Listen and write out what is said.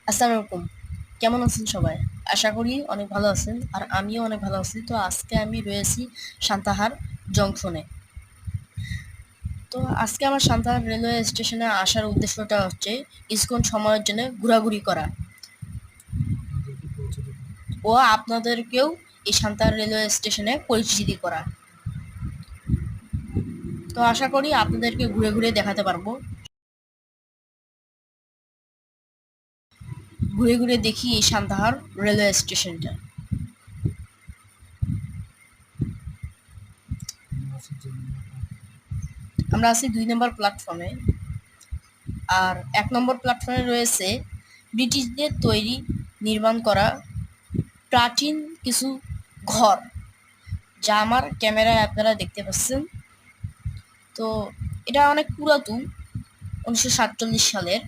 আসসালামু আলাইকুম। কেমন আছেন সবাই? আশা করি অনেক ভালো আছেন। আর আমিও অনেক ভালো আছি। তো আজকে আমি রয়েছি সান্তাহার জংশনে। তো আজকে আমার সান্তাহার রেলওয়ে স্টেশনে আসার উদ্দেশ্যটা হচ্ছে কিছুক্ষণ সময়ের জন্য ঘোরাঘুরি করা ও আপনাদেরকেও এই সান্তাহার রেলওয়ে স্টেশনে পরিচিতি করা। তো আশা করি আপনাদেরকে ঘুরে ঘুরে দেখাতে পারবো। ঘুরে ঘুরে দেখি এই সান্তাহার রেলওয়ে স্টেশনটা। আমরা আছি ২ নম্বর প্ল্যাটফর্মে। আর ১ নম্বর প্ল্যাটফর্মে রয়েছে ব্রিটিশদের তৈরি নির্মাণ করা প্রাচীন কিছু ঘর, যা আমার ক্যামেরায় আপনারা দেখতে পাচ্ছেন। তো এটা অনেক পুরাতন, ১৯৪৭ সালের।